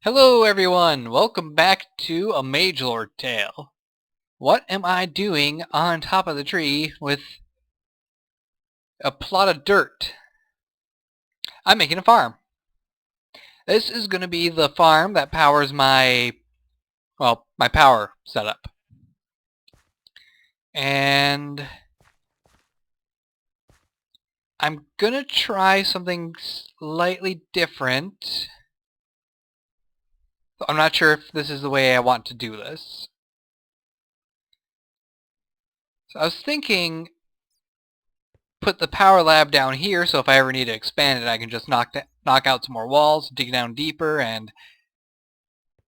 Hello everyone, welcome back to a Magelord tale. What am I doing on top of the tree with a plot of dirt? I'm making a farm. This is going to be the farm that powers my power setup. And I'm going to try something slightly different. I'm not sure if this is the way I want to do this. So I was thinking put the power lab down here, so if I ever need to expand it, I can just knock out some more walls, dig down deeper, and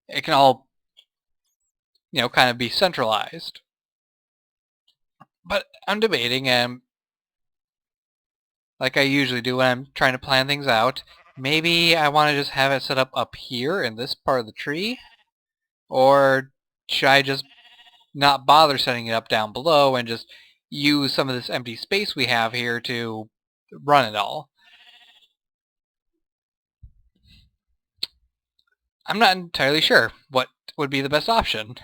it can all, kind of be centralized. But I'm debating, and like I usually do when I'm trying to plan things out, maybe I want to just have it set up here in this part of the tree, or should I just not bother setting it up down below and just use some of this empty space we have here to run it all? I'm not entirely sure what would be the best option.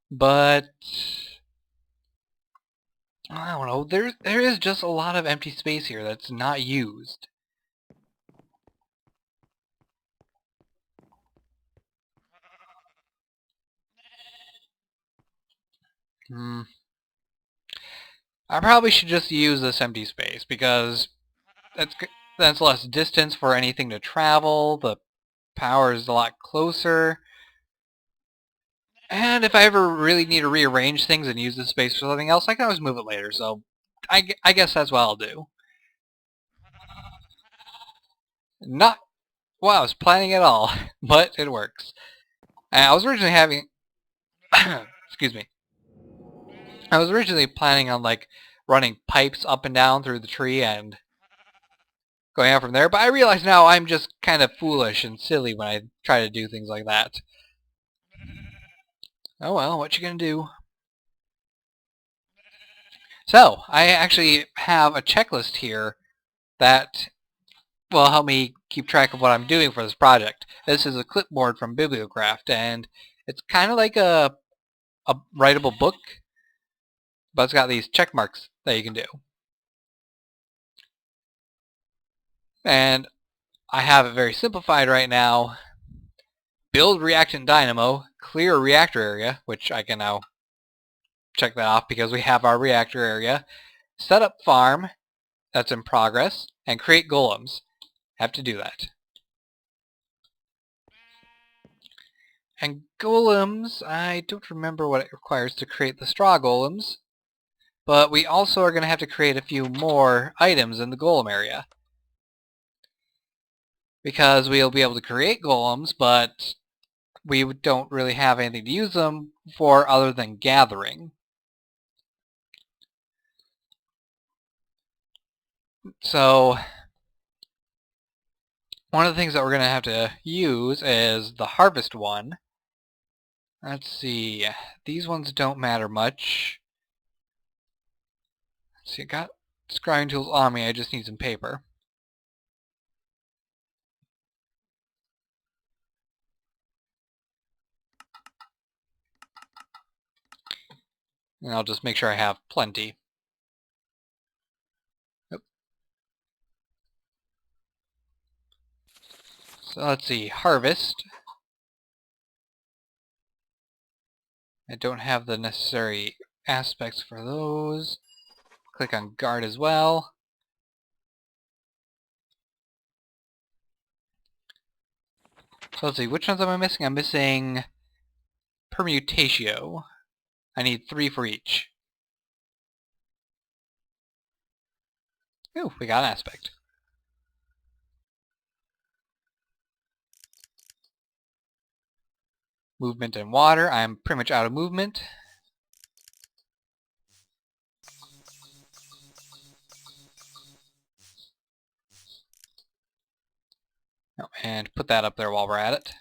But I don't know, there is just a lot of empty space here that's not used. I probably should just use this empty space because that's less distance for anything to travel, the power is a lot closer, and if I ever really need to rearrange things and use this space for something else, I can always move it later, so I guess that's what I'll do. Not what I was planning at all, but it works. I was originally having excuse me. I was originally planning on running pipes up and down through the tree and going out from there, but I realize now I'm just kind of foolish and silly when I try to do things like that. Oh well, what you gonna do? So, I actually have a checklist here that will help me keep track of what I'm doing for this project. This is a clipboard from Bibliocraft, and it's kind of like a writable book, but it's got these check marks that you can do. And I have it very simplified right now. Build reactant dynamo, clear reactor area, which I can now check that off because we have our reactor area. Set up farm, that's in progress, and create golems. Have to do that. And golems, I don't remember what it requires to create the straw golems, but we also are going to have to create a few more items in the golem area. Because we'll be able to create golems, but we don't really have anything to use them for other than gathering. So one of the things that we're going to have to use is the harvest one. Let's see, these ones don't matter much. Let's see, I got scrying tools on me, I just need some paper. And I'll just make sure I have plenty. Yep. So let's see, harvest. I don't have the necessary aspects for those. Click on guard as well. So let's see, which ones am I missing? I'm missing permutatio. I need 3 for each. Ooh, we got an aspect. Movement and water. I'm pretty much out of movement. Oh, and put that up there while we're at it.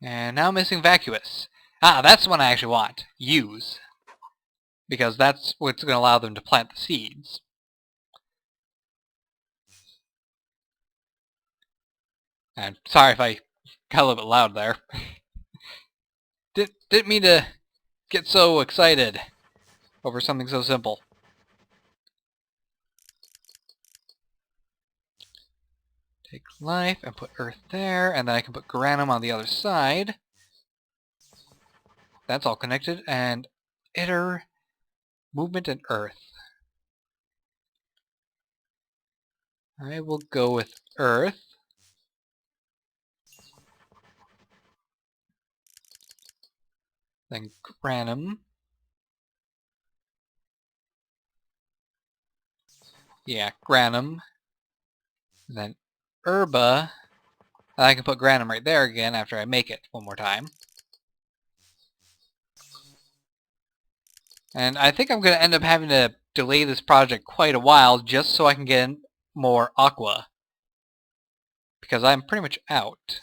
And now I'm missing vacuous. Ah, that's the one I actually want. Use. Because that's what's going to allow them to plant the seeds. And sorry if I got a little bit loud there. Didn't mean to get so excited over something so simple. Take life and put earth there, and then I can put granum on the other side. That's all connected, and iter, movement, and earth. I will go with earth. Then granum. Yeah, granum. And then herba. And I can put granum right there again after I make it one more time. And I think I'm going to end up having to delay this project quite a while just so I can get more aqua. Because I'm pretty much out.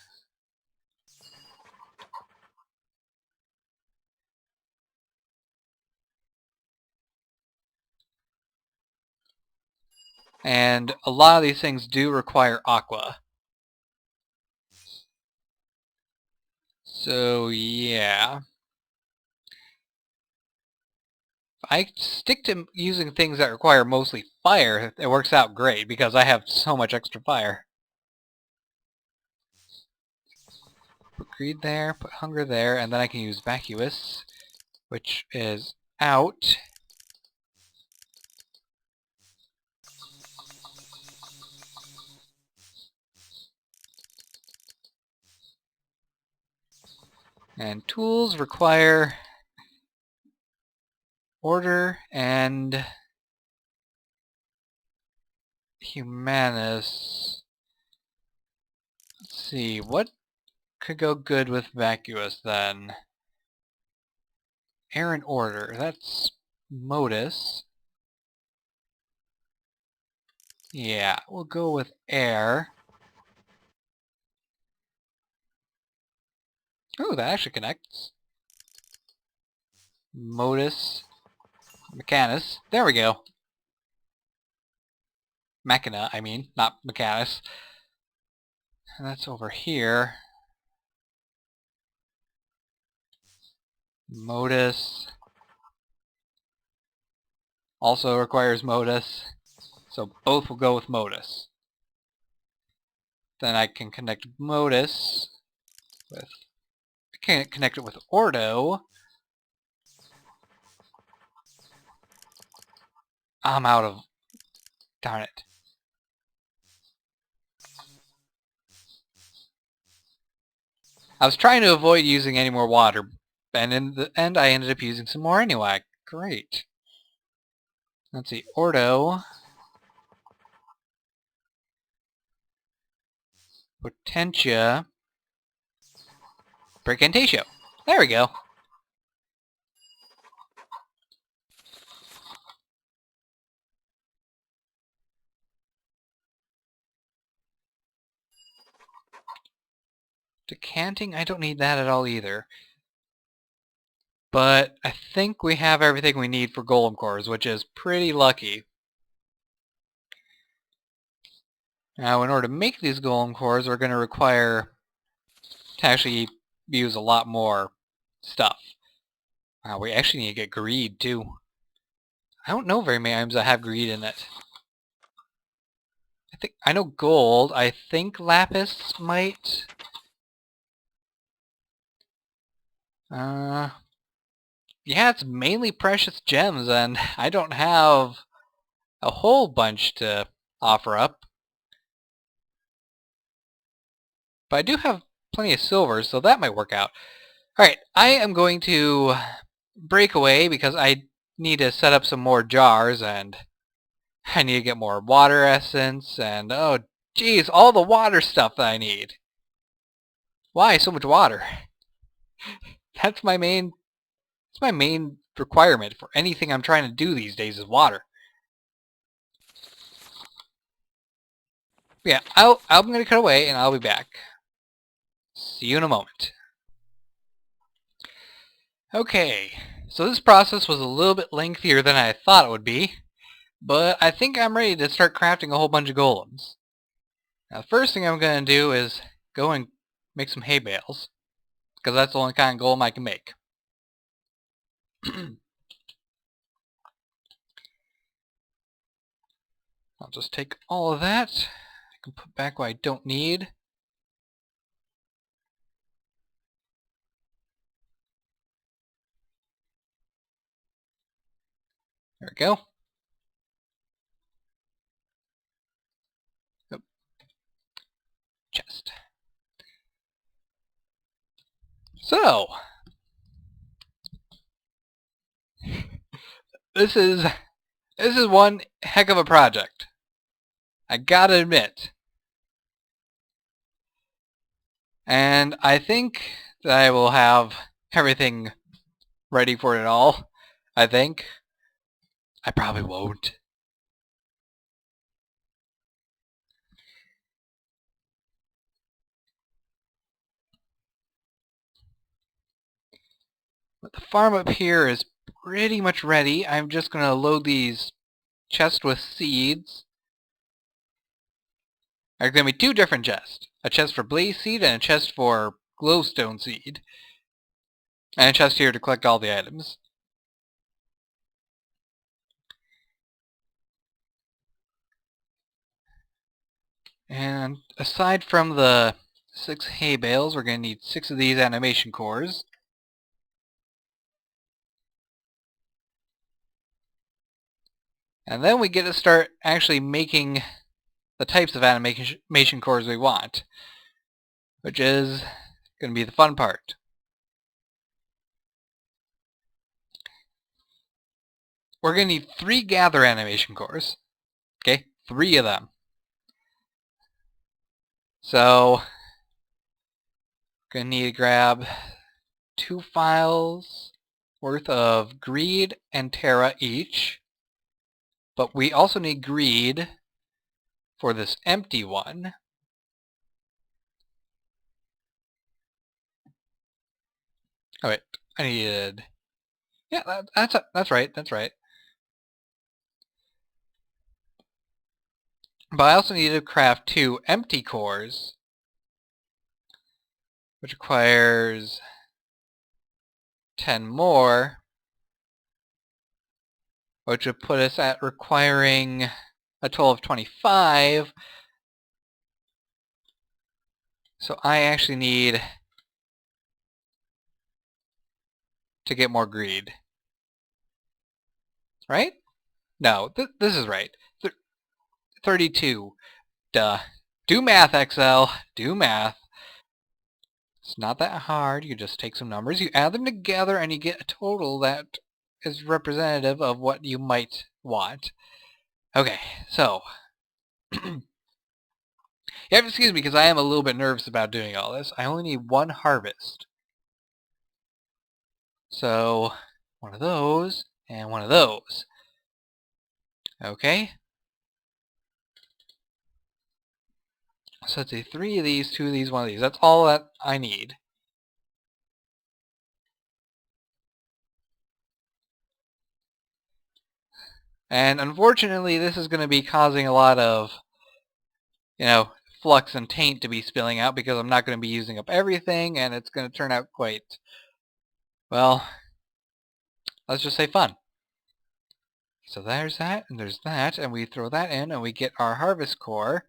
And a lot of these things do require aqua. So yeah. If I stick to using things that require mostly fire, it works out great because I have so much extra fire. Put greed there, put hunger there, and then I can use vacuous, which is out. And tools require order and humanus. Let's see, what could go good with vacuous then? Air and order, that's modus. Yeah, we'll go with air. Oh, that actually connects. Modus. Mechanus. There we go. Machina, I mean, not Mechanus. And that's over here. Modus. Also requires modus. So both will go with modus. Then I can connect modus with... I can't connect it with ordo. I'm out of... Darn it. I was trying to avoid using any more water, and in the end I ended up using some more anyway. Great. Let's see, ordo, potentia, brigantatio. There we go. Decanting, I don't need that at all either. But I think we have everything we need for golem cores, which is pretty lucky. Now, in order to make these golem cores, we're going to require to actually use a lot more stuff. We actually need to get greed, too. I don't know very many items that have greed in it. I know gold. I think lapis might. Yeah, it's mainly precious gems, and I don't have a whole bunch to offer up. But I do have plenty of silver, so that might work out. Alright, I am going to break away because I need to set up some more jars, and I need to get more water essence, and oh geez, all the water stuff that I need. Why so much water? That's my main requirement for anything I'm trying to do these days is water. Yeah, I'm going to cut away and I'll be back. See you in a moment. Okay, so this process was a little bit lengthier than I thought it would be, but I think I'm ready to start crafting a whole bunch of golems. Now, the first thing I'm going to do is go and make some hay bales, because that's the only kind of golem I can make. I'll just take all of that. I can put back what I don't need. There we go. Oop. Chest. So, this is one heck of a project. I gotta admit. And I think that I will have everything ready for it all. I think. I probably won't. But the farm up here is pretty much ready. I'm just going to load these chests with seeds. There's going to be two different chests. A chest for blaze seed and a chest for glowstone seed. And a chest here to collect all the items. And aside from the 6 hay bales, we're going to need 6 of these animation cores. And then we get to start actually making the types of animation cores we want, which is going to be the fun part. We're going to need 3 gather animation cores. Okay, 3 of them. So, going to need to grab 2 files worth of greed and terra each. But we also need greed for this empty one. Oh wait, I needed... Yeah, that's right, that's right. But I also need to craft 2 empty cores, which requires 10 more, which would put us at requiring a total of 25. So I actually need to get more greed. Right? No, this is right. 32. Duh. Do math, Excel. Do math. It's not that hard. You just take some numbers, you add them together, and you get a total that is representative of what you might want. Okay, so... you have to excuse me because I am a little bit nervous about doing all this. I only need 1 harvest. So, 1 of those, and 1 of those. Okay. So let's see, 3 of these, 2 of these, 1 of these. That's all that I need. And unfortunately, this is going to be causing a lot of, flux and taint to be spilling out because I'm not going to be using up everything, and it's going to turn out quite, well, let's just say fun. So there's that, and there's that, and we throw that in, and we get our harvest core.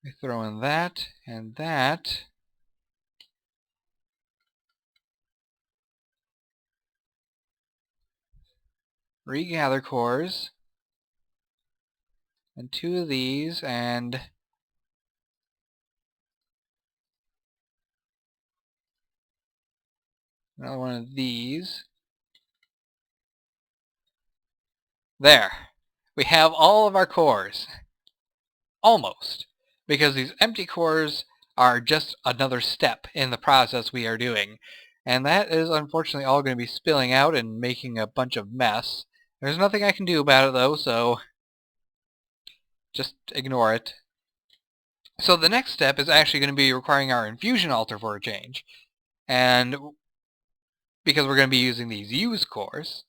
We throw in that, and that. Regather cores. And 2 of these, and another 1 of these. There. We have all of our cores. Almost. Because these empty cores are just another step in the process we are doing. And that is unfortunately all going to be spilling out and making a bunch of mess. There's nothing I can do about it though, so just ignore it. So the next step is actually going to be requiring our infusion altar for a change. And because we're going to be using these use cores.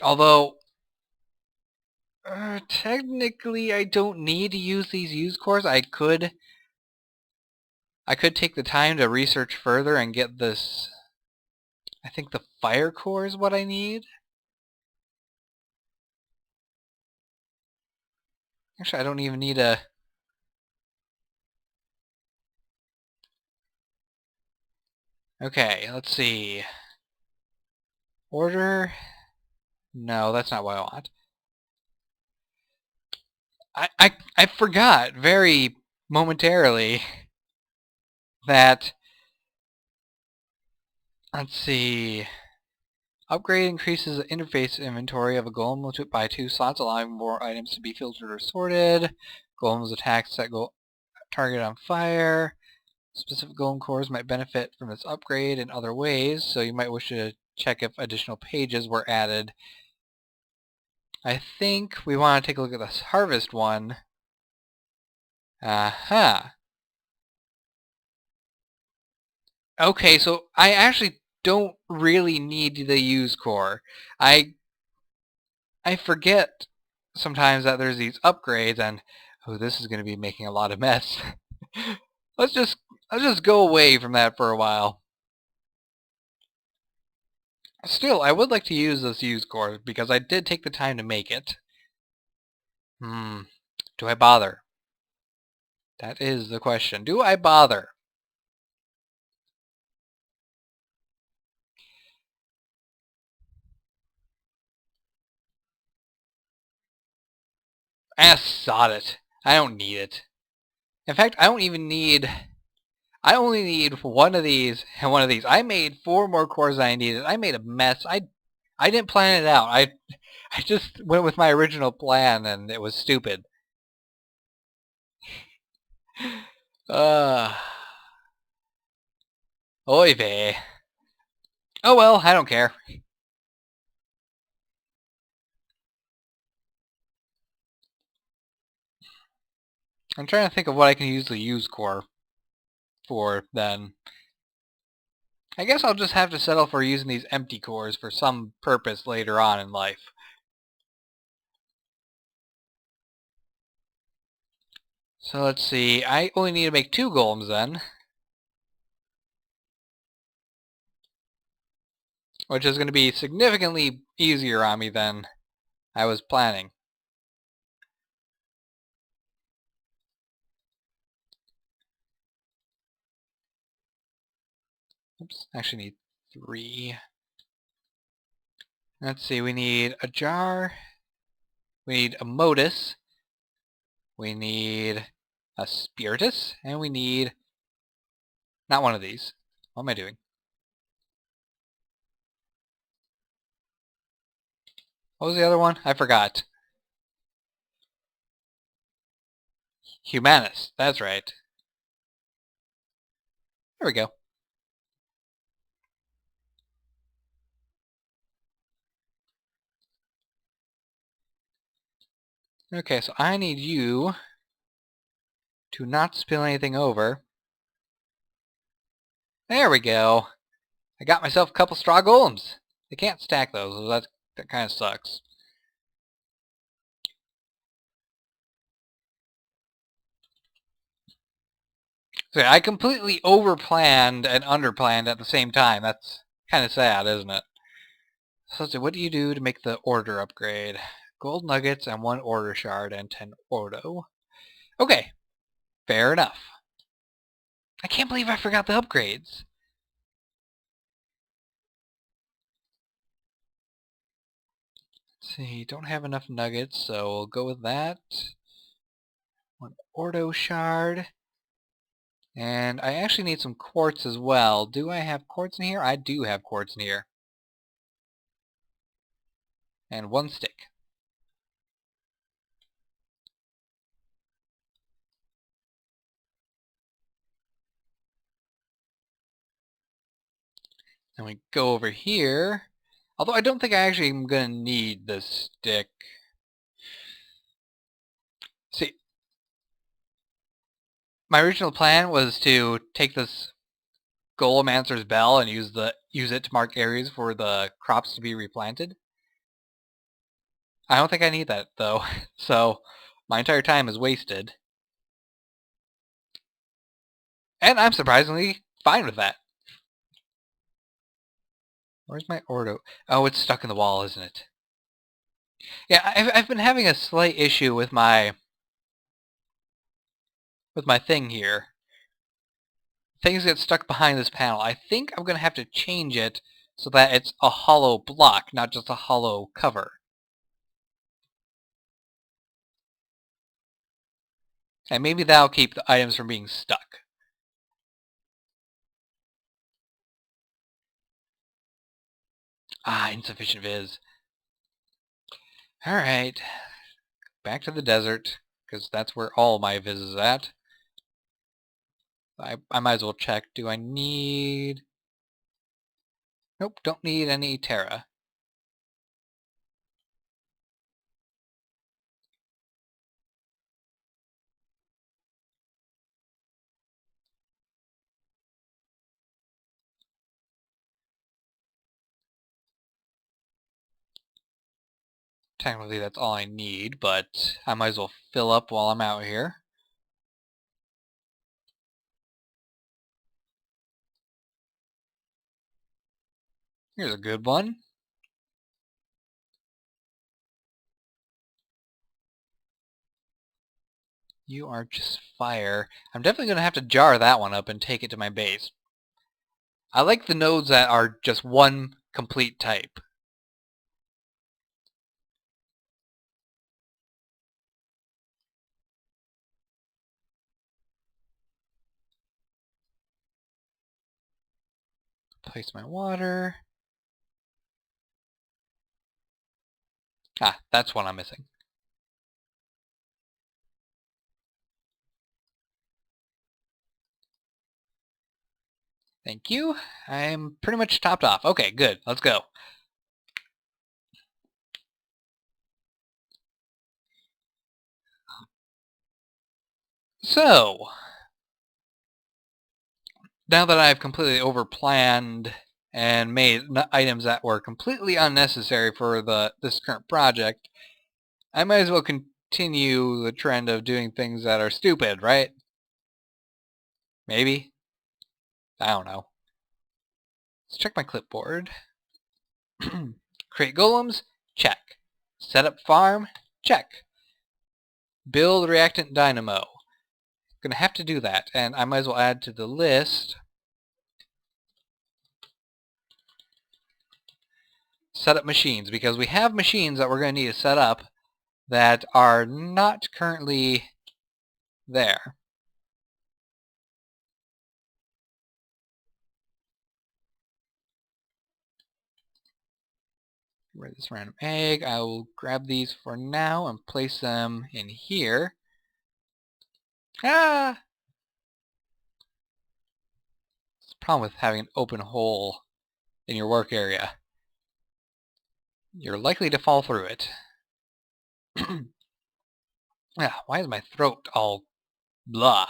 Although, technically I don't need to use these use cores. I could take the time to research further and get this. I think the fire core is what I need. Actually, I don't even need a... Okay, let's see. Order? No, that's not what I want. I forgot very momentarily that... Let's see... Upgrade increases the interface inventory of a golem by 2 slots, allowing more items to be filtered or sorted. Golem's attacks set target on fire. Specific golem cores might benefit from this upgrade in other ways, so you might wish to check if additional pages were added. I think we want to take a look at this harvest one. Aha. Okay, so I actually don't really need the use core. I forget sometimes that there's these upgrades, and oh, this is going to be making a lot of mess. let's just go away from that for a while. Still, I would like to use this use core because I did take the time to make it. Do I bother? That is the question. Do I bother? Sod it. I don't need it. In fact, I don't even need... I only need one of these and one of these. I made 4 more cores than I needed. I made a mess. I didn't plan it out. I just went with my original plan, and it was stupid. Oy vey. Oh well, I don't care. I'm trying to think of what I can use the use core for then. I guess I'll just have to settle for using these empty cores for some purpose later on in life. So let's see, I only need to make 2 golems then. Which is going to be significantly easier on me than I was planning. Oops, actually need 3. Let's see, we need a jar, we need a modus, we need a spiritus, and we need... not one of these. What am I doing? What was the other one? I forgot. Humanus, that's right. There we go. Okay, so I need you to not spill anything over. There we go. I got myself a couple straw golems. They can't stack those, so that kind of sucks. So yeah, I completely overplanned and underplanned at the same time. That's kind of sad, isn't it? So what do you do to make the order upgrade? Gold nuggets and 1 order shard and 10 ordo. Okay, fair enough. I can't believe I forgot the upgrades. Let's see, don't have enough nuggets, so we'll go with that. 1 ordo shard. And I actually need some quartz as well. Do I have quartz in here? I do have quartz in here. And 1 stick. Then we go over here. Although I don't think I actually am going to need this stick. My original plan was to take this Golemancer's bell and use it to mark areas for the crops to be replanted. I don't think I need that though, so my entire time is wasted. And I'm surprisingly fine with that. Where's my ordo? Oh, it's stuck in the wall, isn't it? Yeah, I've been having a slight issue with my thing here. Things get stuck behind this panel. I think I'm going to have to change it so that it's a hollow block, not just a hollow cover. And maybe that'll keep the items from being stuck. Ah, insufficient viz. Alright. Back to the desert, because that's where all my viz is at. I might as well check. Do I need... Nope, don't need any Terra. Technically that's all I need, but I might as well fill up while I'm out here. Here's a good one. You are just fire. I'm definitely going to have to jar that one up and take it to my base. I like the nodes that are just one complete type. Place my water. Ah, that's what I'm missing. Thank you. I'm pretty much topped off. Okay, good. Let's go. So, now that I've completely overplanned and made items that were completely unnecessary for this current project, I might as well continue the trend of doing things that are stupid, right? Maybe? I don't know. Let's check my clipboard. Create golems? Check. Set up farm? Check. Build reactant dynamo. Gonna have to do that, and I might as well add to the list set up machines, because we have machines that we're going to need to set up that are not currently there. Where's this random egg? I will grab these for now and place them in here. Ah! It's the problem with having an open hole in your work area. You're likely to fall through it. Yeah, why is my throat all blah?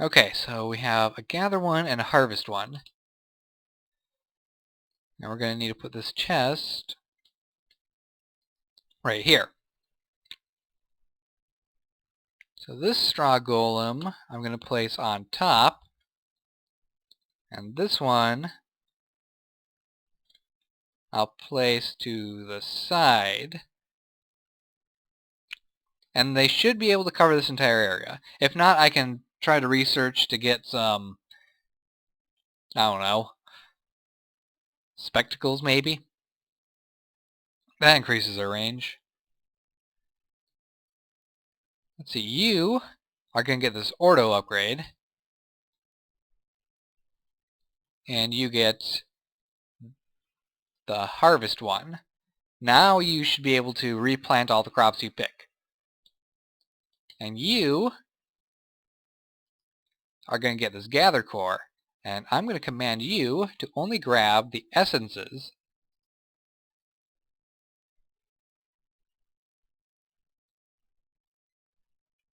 Okay, so we have a gather one and a harvest one. Now we're going to need to put this chest right here. So this straw golem I'm going to place on top, and this one I'll place to the side. And they should be able to cover this entire area. If not, I can try to research to get some, I don't know, spectacles maybe? That increases their range. Let's see, you are going to get this Ordo upgrade. And you get the harvest one. Now you should be able to replant all the crops you pick. And you are going to get this gather core. And I'm going to command you to only grab the essences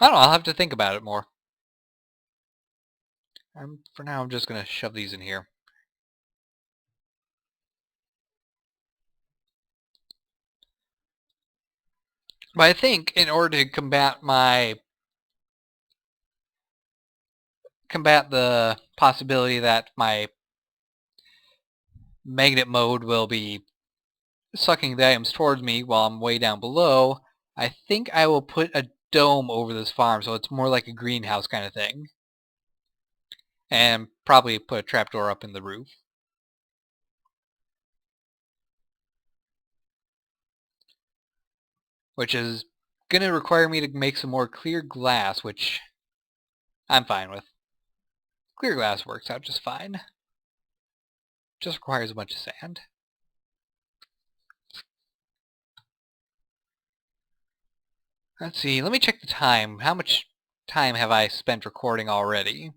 I don't know, I'll have to think about it more. For now, I'm just going to shove these in here. But I think in order to combat the possibility that my magnet mode will be sucking the items towards me while I'm way down below, I think I will put a dome over this farm so it's more like a greenhouse kind of thing. And probably put a trapdoor up in the roof. Which is going to require me to make some more clear glass, which I'm fine with. Clear glass works out just fine. Just requires a bunch of sand. Let's see, let me check the time. How much time have I spent recording already?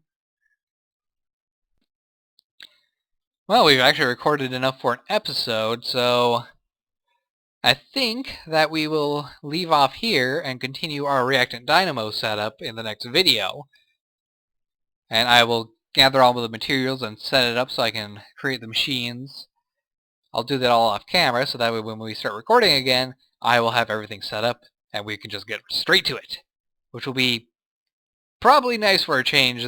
Well, we've actually recorded enough for an episode, so I think that we will leave off here and continue our reactant dynamo setup in the next video. And I will gather all of the materials and set it up so I can create the machines. I'll do that all off camera so that way when we start recording again, I will have everything set up and we can just get straight to it. Which will be probably nice for a change,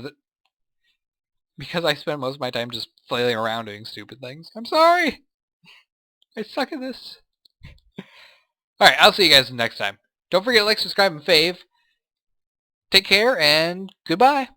because I spend most of my time just flailing around doing stupid things. I'm sorry! I suck at this. Alright, I'll see you guys next time. Don't forget to like, subscribe, and fave. Take care, and goodbye.